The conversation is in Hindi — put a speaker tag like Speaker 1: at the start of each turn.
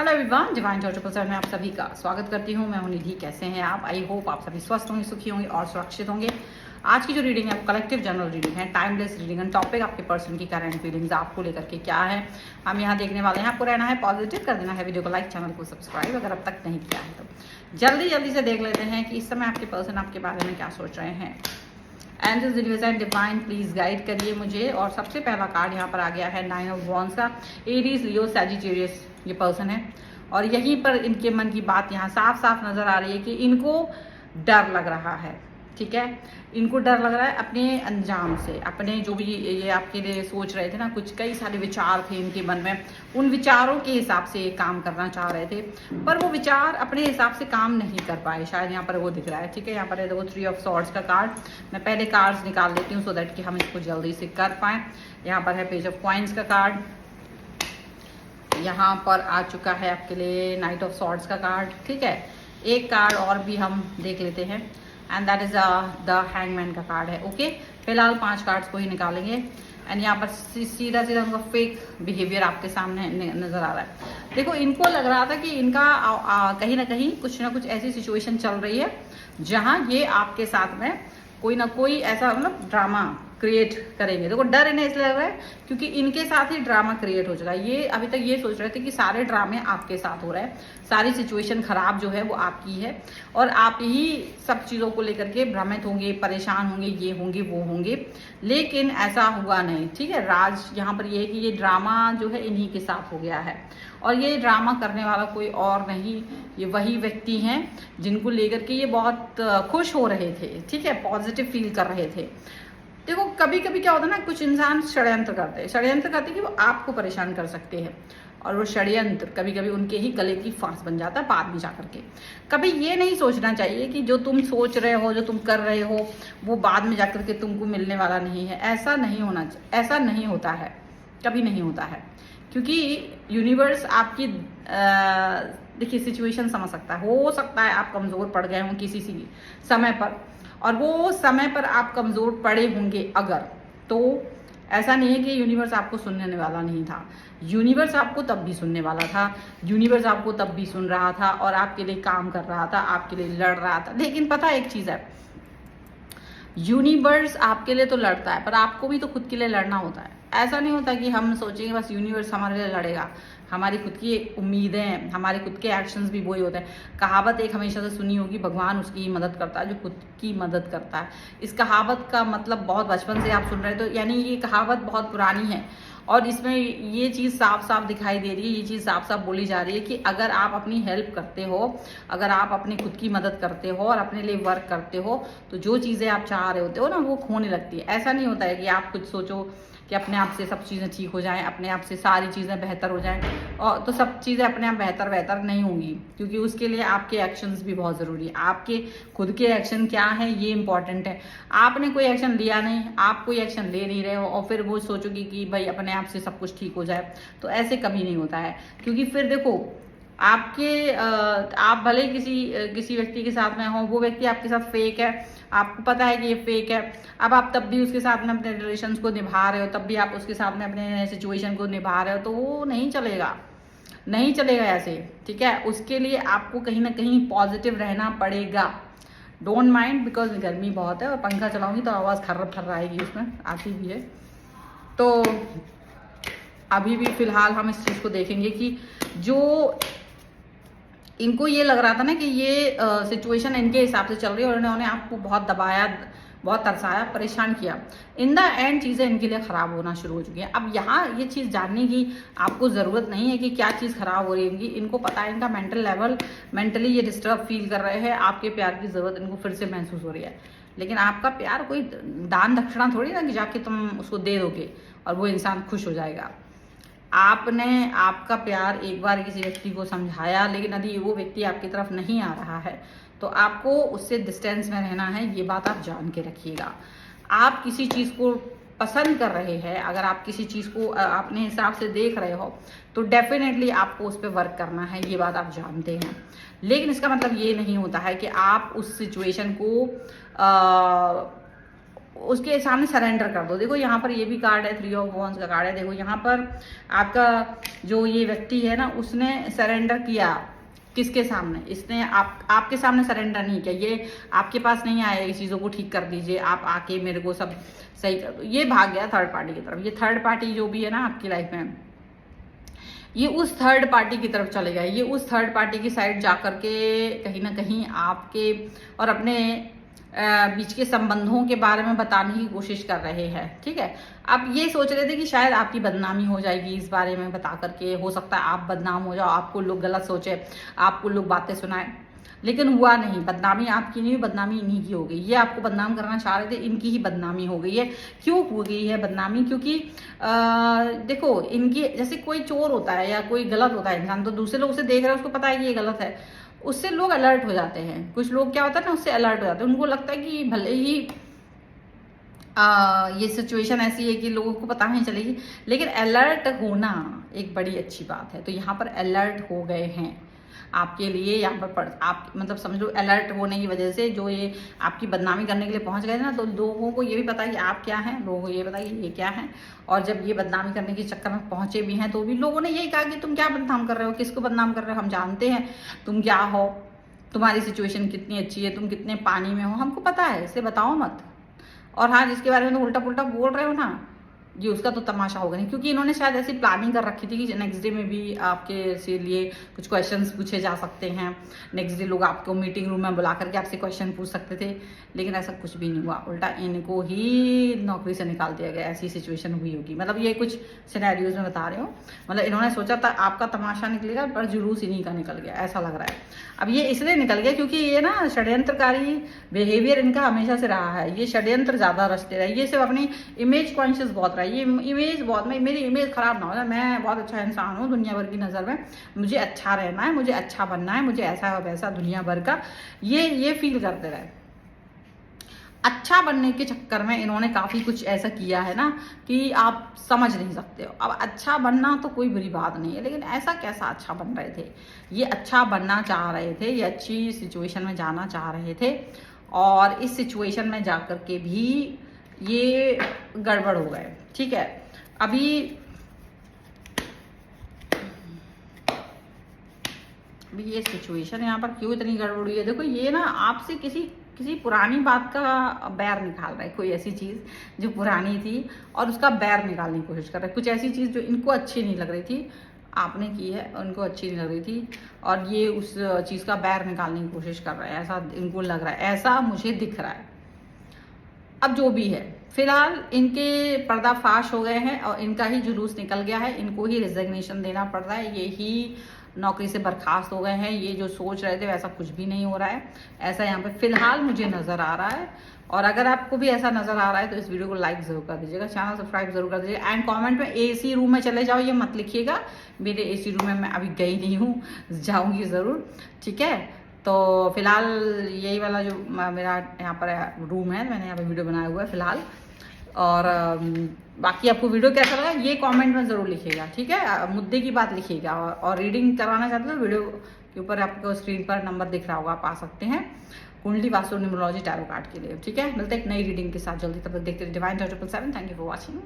Speaker 1: हेलो एवरीवन, डिवाइन जॉर्ज में आप सभी का स्वागत करती हूँ। मैं हूँ निधि। कैसे हैं आप? आई होप आप सभी स्वस्थ होंगे, सुखी होंगे और सुरक्षित होंगे। आज की जो रीडिंग है वो कलेक्टिव जनरल रीडिंग है, टाइमलेस रीडिंग है। टॉपिक आपके पर्सन की करंट फीलिंग्स आपको लेकर के क्या है हम यहाँ देखने वाले हैं। आपको रहना है पॉजिटिव, कर देना है वीडियो को लाइक, चैनल को सब्सक्राइब अगर अब तक नहीं किया है तो। जल्दी से देख लेते हैं कि इस समय आपके पर्सन आपके बारे में क्या सोच रहे हैं। Angels, universe and divine please guide करिए मुझे। और सबसे पहला कार्ड यहाँ पर आ गया है 9 ऑफ वॉन्ड्स का। एरीज, लियो, सैजिटेरियस ये पर्सन है और यहीं पर इनके मन की बात यहाँ साफ साफ नजर आ रही है कि इनको डर लग रहा है। ठीक है, इनको डर लग रहा है अपने अंजाम से, अपने जो भी ये आपके लिए सोच रहे थे ना, कुछ कई सारे विचार थे इनके मन में, उन विचारों के हिसाब से ये काम करना चाह रहे थे पर वो विचार अपने हिसाब से काम नहीं कर पाए। शायद यहाँ पर वो दिख रहा है। ठीक है, यहाँ पर है देखो 3 ऑफ सॉर्ड्स का कार्ड। मैं पहले कार्ड्स निकाल लेती हूँ सो दैट कि हम इसको जल्दी से कर पाएँ। यहाँ पर है पेज ऑफ कॉइन्स का कार्ड। यहाँ पर आ चुका है आपके लिए नाइट ऑफ सॉर्ड्स का कार्ड। ठीक है, एक कार्ड और भी हम देख लेते हैं and that is the hangman का कार्ड है। ओके, फिलहाल 5 कार्ड्स को ही निकालेंगे एंड यहाँ पर सीधा उनका फेक बिहेवियर आपके सामने नजर आ रहा है। देखो, इनको लग रहा था कि इनका कहीं ना कहीं कुछ ना कुछ ऐसी सिचुएशन चल रही है जहाँ ये आपके साथ में कोई ना कोई ऐसा मतलब ड्रामा क्रिएट करेंगे। देखो, डर इन्हें इसलिए लग रहा है क्योंकि इनके साथ ही ड्रामा क्रिएट हो चुका है। ये अभी तक ये सोच रहे थे कि सारे ड्रामे आपके साथ हो रहे हैं, सारी सिचुएशन खराब जो है वो आपकी है और आप ही सब चीज़ों को लेकर के भ्रमित होंगे, परेशान होंगे, ये होंगे वो होंगे, लेकिन ऐसा हुआ नहीं। ठीक है, राज यहाँ पर ये है कि ये ड्रामा जो है इन्हीं के साथ हो गया है और ये ड्रामा करने वाला कोई और नहीं, ये वही व्यक्ति हैं जिनको लेकर के ये बहुत खुश हो रहे थे। ठीक है, पॉजिटिव फील कर रहे थे। देखो, कभी कभी क्या होता है ना, कुछ इंसान षड्यंत्र करते कि वो आपको परेशान कर सकते हैं और वो षड्यंत्र कभी कभी उनके ही गले की फांस बन जाता है बाद में जाकर के। कभी ये नहीं सोचना चाहिए कि जो तुम सोच रहे हो, जो तुम कर रहे हो वो बाद में जाकर के तुमको मिलने वाला नहीं है। ऐसा नहीं होना चाहिए, ऐसा नहीं होता है, कभी नहीं होता है, क्योंकि यूनिवर्स आपकी देखिए सिचुएशन समझ सकता है। हो सकता है आप कमज़ोर पड़ गए हों किसी समय पर और वो समय पर आप कमज़ोर पड़े होंगे अगर, तो ऐसा नहीं है कि यूनिवर्स आपको सुनने वाला नहीं था। यूनिवर्स आपको तब भी सुनने वाला था, यूनिवर्स आपको तब भी सुन रहा था और आपके लिए काम कर रहा था, आपके लिए लड़ रहा था। लेकिन पता है एक चीज़ है, यूनिवर्स आपके लिए तो लड़ता है पर आपको भी तो खुद के लिए लड़ना होता है। ऐसा नहीं होता कि हम सोचेंगे बस यूनिवर्स हमारे लिए लड़ेगा। हमारी खुद की उम्मीदें, हमारे खुद के एक्शंस भी वही होते हैं। कहावत एक हमेशा से सुनी होगी, भगवान उसकी मदद करता है जो खुद की मदद करता है। इस कहावत का मतलब बहुत बचपन से आप सुन रहे हो, तो यानी ये कहावत बहुत पुरानी है और इसमें ये चीज़ साफ साफ दिखाई दे रही है, ये चीज़ साफ साफ बोली जा रही है कि अगर आप अपनी हेल्प करते हो, अगर आप अपनी खुद की मदद करते हो और अपने लिए वर्क करते हो तो जो चीज़ें आप चाह रहे होते हो ना वो होने लगती है। ऐसा नहीं होता है कि आप कुछ सोचो कि अपने आप से सब चीज़ें ठीक हो जाएं, अपने आप से सारी चीज़ें बेहतर हो जाएं और तो सब चीज़ें अपने आप बेहतर नहीं होंगी, क्योंकि उसके लिए आपके एक्शंस भी बहुत ज़रूरी है। आपके खुद के एक्शन क्या है ये इंपॉर्टेंट है। आपने कोई एक्शन लिया नहीं, आप कोई एक्शन ले नहीं रहे हो और फिर वो सोचोगे कि भाई अपने आप से सब कुछ ठीक हो जाए, तो ऐसे कभी नहीं होता है। क्योंकि फिर देखो, आप भले किसी व्यक्ति के साथ में हो, वो व्यक्ति आपके साथ फेक है, आपको पता है कि ये फेक है, अब आप तब भी उसके साथ में अपने रिलेशंस को निभा रहे हो, तब भी आप उसके साथ में अपने सिचुएशन को निभा रहे हो, तो वो नहीं चलेगा ऐसे। ठीक है, उसके लिए आपको कहीं ना कहीं पॉजिटिव रहना पड़ेगा। डोंट माइंड, बिकॉज गर्मी बहुत है और पंखा चलाऊंगी तो आवाज़ खर्र आएगी, उसमें आती भी है। तो अभी भी फिलहाल हम इस चीज़ को देखेंगे कि जो इनको ये लग रहा था ना कि ये सिचुएशन इनके हिसाब से चल रही है और इन्होंने आपको बहुत दबाया, बहुत तरसाया, परेशान किया, इन द एंड चीज़ें इनके लिए ख़राब होना शुरू हो चुकी हैं। अब यहाँ ये चीज़ जानने की आपको ज़रूरत नहीं है कि क्या चीज़ ख़राब हो रही है इनकी। इनको पता है इनका मेंटल लेवल, मेंटली ये डिस्टर्ब फील कर रहे हैं, आपके प्यार की ज़रूरत इनको फिर से महसूस हो रही है। लेकिन आपका प्यार कोई दान दक्षिणा थोड़ी ना कि जाके तुम उसको दे दोगे और वो इंसान खुश हो जाएगा। आपने आपका प्यार एक बार किसी व्यक्ति को समझाया, लेकिन यदि वो व्यक्ति आपकी तरफ नहीं आ रहा है तो आपको उससे डिस्टेंस में रहना है, ये बात आप जान के रखिएगा। आप किसी चीज़ को पसंद कर रहे हैं, अगर आप किसी चीज़ को अपने हिसाब से देख रहे हो तो डेफिनेटली आपको उस पर वर्क करना है, ये बात आप जानते हैं। लेकिन इसका मतलब ये नहीं होता है कि आप उस सिचुएशन को उसके सामने सरेंडर कर दो। देखो यहाँ पर ये भी कार्ड है, 3 ऑफ वॉन्ड्स का कार्ड है। देखो यहाँ पर आपका जो ये व्यक्ति है ना, उसने सरेंडर किया किसके सामने, इसने आपके सामने सरेंडर नहीं किया। ये आपके पास नहीं आया इस चीज़ों को ठीक कर दीजिए, आप आके मेरे को सब सही कर दो, ये भाग गया थर्ड पार्टी की तरफ। ये थर्ड पार्टी जो भी है ना आपकी लाइफ में, ये उस थर्ड पार्टी की तरफ चले गए। ये उस थर्ड पार्टी की साइड जा करके कहीं ना कहीं आपके और अपने बीच के संबंधों के बारे में बताने की कोशिश कर रहे हैं। ठीक है, आप ये सोच रहे थे कि शायद आपकी बदनामी हो जाएगी इस बारे में बता करके, हो सकता है आप बदनाम हो जाओ, आपको लोग गलत सोचे, आपको लोग बातें सुनाए, लेकिन हुआ नहीं। बदनामी आपकी नहीं हुई, बदनामी इन्हीं की हो गई। ये आपको बदनाम करना चाह रहे थे, इनकी ही बदनामी हो गई है। क्यों हो गई है बदनामी? क्योंकि देखो, इनकी जैसे कोई चोर होता है या कोई गलत होता है इंसान, तो दूसरे लोग उसे देख रहे हैं, उसको पता है कि ये गलत है, उससे लोग अलर्ट हो जाते हैं। कुछ लोग क्या होता है ना, उससे अलर्ट हो जाते हैं। उनको लगता है कि भले ही ये सिचुएशन ऐसी है कि लोगों को पता नहीं चलेगी, लेकिन अलर्ट होना एक बड़ी अच्छी बात है। तो यहाँ पर अलर्ट हो गए हैं आपके लिए। यहाँ पर आप मतलब समझ लो, अलर्ट होने की वजह से जो ये आपकी बदनामी करने के लिए पहुंच गए ना, तो लोगों को ये भी पता है कि आप क्या हैं, लोगों को ये पता है कि ये क्या है। और जब ये बदनामी करने के चक्कर में पहुंचे भी हैं, तो भी लोगों ने यही कहा कि तुम क्या बदनाम कर रहे हो, किसको बदनाम कर रहे हो, हम जानते हैं तुम क्या हो, तुम्हारी सिचुएशन कितनी अच्छी है, तुम कितने पानी में हो, हमको पता है, इसे बताओ मत। और हाँ, जिसके बारे में तो उल्टा पुल्टा बोल रहे हो ना, ये उसका तो तमाशा होगा नहीं। क्योंकि इन्होंने शायद ऐसी प्लानिंग कर रखी थी कि नेक्स्ट डे में भी आपके से लिए कुछ क्वेश्चंस पूछे जा सकते हैं। नेक्स्ट डे लोग आपको मीटिंग रूम में बुला करके आपसे क्वेश्चन पूछ सकते थे, लेकिन ऐसा कुछ भी नहीं हुआ। उल्टा इनको ही नौकरी से निकाल दिया गया, ऐसी सिचुएशन हुई होगी। मतलब ये कुछ सिनेरियोज में बता रहे हो, मतलब इन्होंने सोचा था आपका तमाशा निकलेगा, पर जुलूस इन्हीं का निकल गया, ऐसा लग रहा है। अब ये इसलिए निकल गया क्योंकि ये ना षड्यंत्रकारी बिहेवियर इनका हमेशा से रहा है। ये षड्यंत्र ज़्यादा रचते रहे, ये सिर्फ अपनी इमेज कॉन्शियस बहुत रहा है। ये इमेज बहुत, मेरी इमेज खराब ना हो जाए, मैं बहुत अच्छा इंसान हूँ दुनिया भर की नज़र में, मुझे अच्छा रहना है, मुझे अच्छा बनना है, मुझे ऐसा वैसा दुनिया भर का ये फील करते रहे। अच्छा बनने के चक्कर में इन्होंने काफ़ी कुछ ऐसा किया है ना कि आप समझ नहीं सकते हो। अब अच्छा बनना तो कोई बुरी बात नहीं है, लेकिन ऐसा कैसा अच्छा बन रहे थे? ये अच्छा बनना चाह रहे थे, ये अच्छी सिचुएशन में जाना चाह रहे थे, और इस सिचुएशन में जाकर के भी ये गड़बड़ हो गए। ठीक है, अभी ये सिचुएशन यहाँ पर क्यों इतनी गड़बड़ हुई है? देखो, ये ना आपसे किसी पुरानी बात का बैर निकाल रहा है, कोई ऐसी चीज़ जो पुरानी थी और उसका बैर निकालने की कोशिश कर रहा है। कुछ ऐसी चीज़ जो इनको अच्छी नहीं लग रही थी आपने की है, उनको अच्छी नहीं लग रही थी, और ये उस चीज़ का बैर निकालने की कोशिश कर रहा है, ऐसा इनको लग रहा है, ऐसा मुझे दिख रहा है। अब जो भी है, फिलहाल इनके पर्दाफाश हो गए हैं और इनका ही जुलूस निकल गया है, इनको ही रिजिग्नेशन देना पड़ रहा है, ये ही नौकरी से बर्खास्त हो गए हैं। ये जो सोच रहे थे वैसा कुछ भी नहीं हो रहा है, ऐसा यहाँ पे फिलहाल मुझे नज़र आ रहा है। और अगर आपको भी ऐसा नज़र आ रहा है तो इस वीडियो को लाइक ज़रूर कर दीजिएगा, चैनल सब्सक्राइब जरूर कर दीजिएगा, एंड कमेंट में एसी रूम में चले जाओ ये मत लिखिएगा। मेरे एसी रूम में मैं अभी गई नहीं हूँ, जाऊँगी ज़रूर। ठीक है, तो फिलहाल यही वाला जो मेरा यहाँ पर रूम है, मैंने यहाँ पर वीडियो बनाया हुआ है फिलहाल। और बाकी आपको वीडियो कैसा लगा ये कमेंट में ज़रूर लिखिएगा। ठीक है, मुद्दे की बात लिखिएगा, और रीडिंग करवाना चाहते हो तो वीडियो के ऊपर आपको स्क्रीन पर नंबर दिख रहा होगा, आप आ सकते हैं कुंडली वास्तु न्यूमरोलॉजी टैरो कार्ड के लिए। ठीक है, मिलते हैं एक नई रीडिंग के साथ जल्दी, तब तक देखते रहिए divine 777। Thank you for watching.